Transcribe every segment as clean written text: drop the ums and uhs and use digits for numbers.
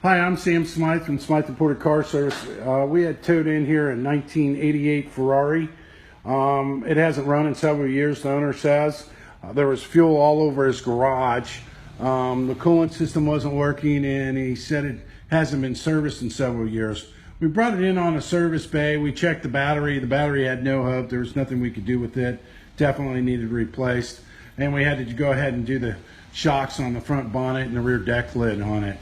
Hi, I'm Sam Smyth from Smyth Imported Car Service. We had towed in here a 1988 Ferrari. It hasn't run in several years, the owner says. There was fuel all over his garage. The coolant system wasn't working, and he said it hasn't been serviced in several years. We brought it in on a service bay. We checked the battery. The battery had no hope. There was nothing we could do with it. Definitely needed replaced. And we had to go ahead and do the shocks on the front bonnet and the rear deck lid on it.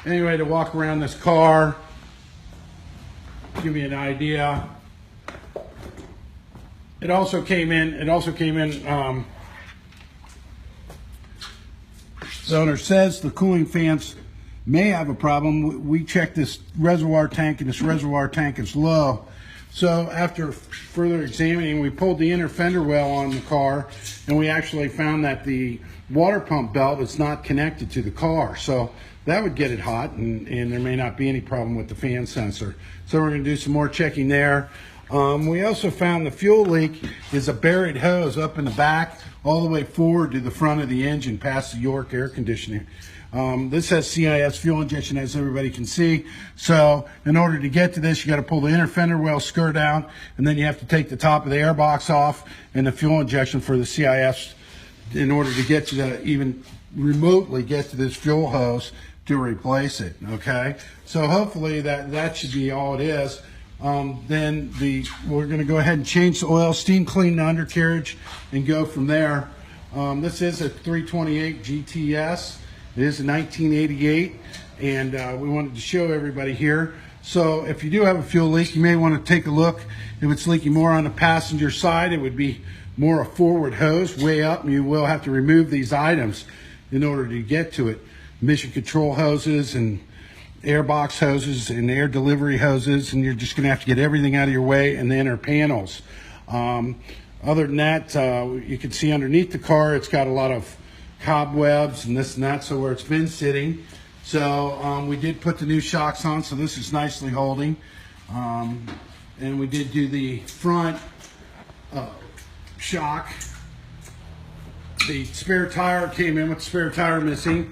Anyway, to walk around this car, give you an idea. It also came in, the owner says the cooling fans may have a problem. We checked this reservoir tank, and this reservoir tank is low. So after further examining, we pulled the inner fender well on the car, and we actually found that the water pump belt is not connected to the car. So that would get it hot, and there may not be any problem with the fan sensor. So we're going to do some more checking there. We also found the fuel leak is a buried hose up in the back all the way forward to the front of the engine past the York air conditioning. This has CIS fuel injection, as everybody can see. So in order to get to this, you got to pull the inner fender well skirt out, and then you have to take the top of the air box off and the fuel injection for the CIS in order to get to the, even remotely get to this fuel hose to replace it. Okay, so hopefully that should be all it is. Then we're going to go ahead and change the oil, steam clean the undercarriage, and go from there. This is a 328 GTS. It is a 1988, and we wanted to show everybody here. So if you do have a fuel leak, you may want to take a look. If it's leaking more on the passenger side, it would be more a forward hose way up, and you will have to remove these items in order to get to it. Emission control hoses and air box hoses and air delivery hoses, and you're just going to have to get everything out of your way and the inner panels. Other than that, you can see underneath the car it's got a lot of cobwebs and this and that, so where it's been sitting. So we did put the new shocks on, so this is nicely holding. And we did do the front shock. The spare tire came in with the spare tire missing.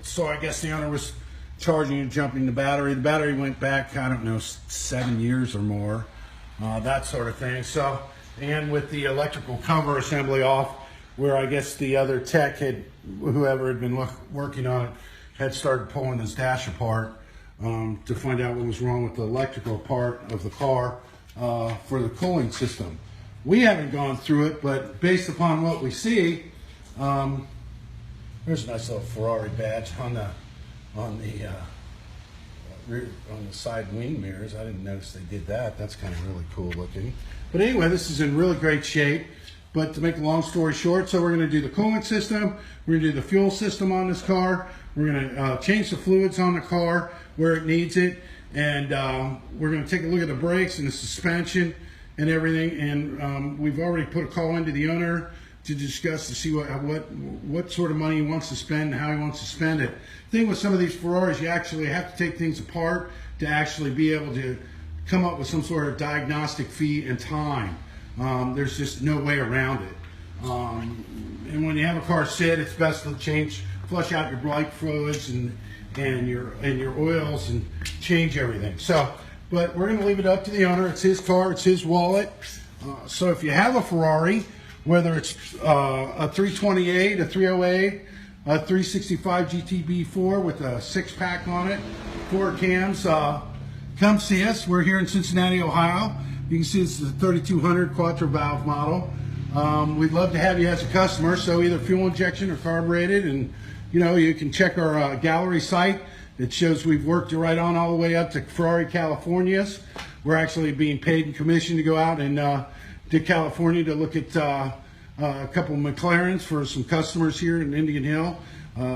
So I guess the owner was charging and jumping the battery. The battery went back, I don't know, 7 years or more, that sort of thing. So, and with the electrical cover assembly off, where I guess the other tech had, whoever had been working on it, had started pulling his dash apart to find out what was wrong with the electrical part of the car for the cooling system. We haven't gone through it, but based upon what we see, there's a nice little Ferrari badge on the side wing mirrors. I didn't notice they did that. That's kind of really cool looking. But anyway, this is in really great shape. But to make a long story short, so we're going to do the coolant system, we're going to do the fuel system on this car, we're going to change the fluids on the car where it needs it, and we're going to take a look at the brakes and the suspension and everything. And we've already put a call into the owner to discuss to see what sort of money he wants to spend and how he wants to spend it. The thing with some of these Ferraris, you actually have to take things apart to actually be able to come up with some sort of diagnostic fee and time. There's just no way around it. And when you have a car sit, it's best to flush out your brake fluids and your oils and change everything. So, but we're going to leave it up to the owner. It's his car, it's his wallet. So if you have a Ferrari, whether it's a 328, a 308, a 365 GTB4 with a 6-pack on it, 4 cams, come see us. We're here in Cincinnati, Ohio. You can see this is a 3200 Quattro valve model. We'd love to have you as a customer, so either fuel injection or carbureted. And you know, you can check our gallery site. It shows we've worked it right on all the way up to Ferrari Californias. We're actually being paid in commission to go out and to California to look at a couple of McLarens for some customers here in Indian Hill,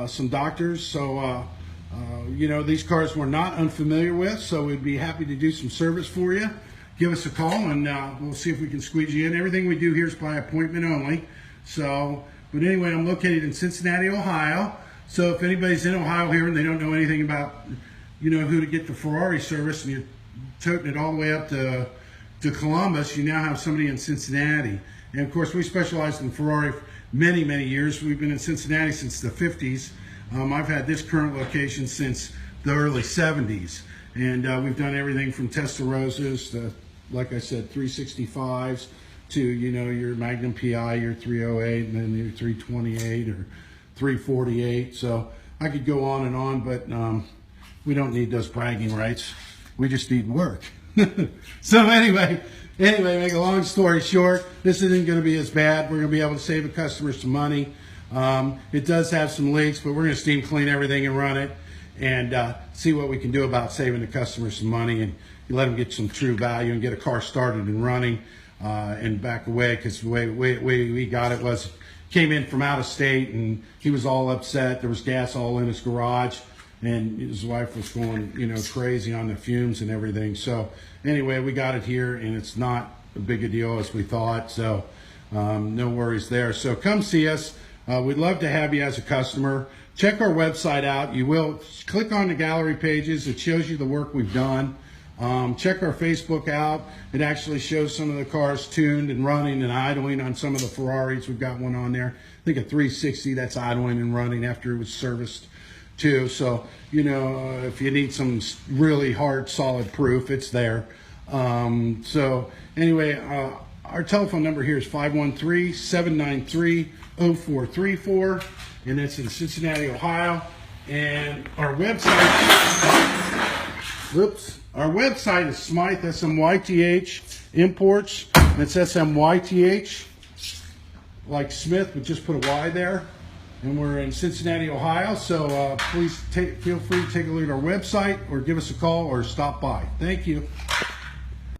some doctors. So you know, these cars we're not unfamiliar with, so we'd be happy to do some service for you. Give us a call, and we'll see if we can squeeze you in. Everything we do here is by appointment only. So, but anyway, I'm located in Cincinnati, Ohio. So if anybody's in Ohio here and they don't know anything about, you know, who to get the Ferrari service, and you're toting it all the way up to Columbus, you now have somebody in Cincinnati. And of course, we specialize in Ferrari many, many years. We've been in Cincinnati since the 50s. I've had this current location since the early 70s, and we've done everything from Testarossas to, like I said, 365s to, you know, your Magnum PI, your 308, and then your 328 or 348. So I could go on, but we don't need those bragging rights. We just need work. So anyway, make a long story short, this isn't going to be as bad. We're going to be able to save the customers some money. It does have some leaks, but we're going to steam clean everything and run it and see what we can do about saving the customers some money and let them get some true value and get a car started and running and back away, because the way we got it was, came in from out of state and he was all upset. There was gas all in his garage, and his wife was going, you know, crazy on the fumes and everything. So anyway, we got it here, and it's not a big a deal as we thought. So no worries there. So come see us. We'd love to have you as a customer. Check our website out. You will click on the gallery pages. It shows you the work we've done. Check our Facebook out. It actually shows some of the cars tuned and running and idling on some of the Ferraris. We've got one on there. I think a 360 that's idling and running after it was serviced too. So, you know, if you need some really hard, solid proof, it's there. So anyway, our telephone number here is 513-793-0434, and it's in Cincinnati, Ohio. And our website, our website is Smyth, S-M-Y-T-H, Imports. And it's S-M-Y-T-H, like Smith, but just put a Y there. And we're in Cincinnati, Ohio. So please feel free to take a look at our website or give us a call or stop by. Thank you.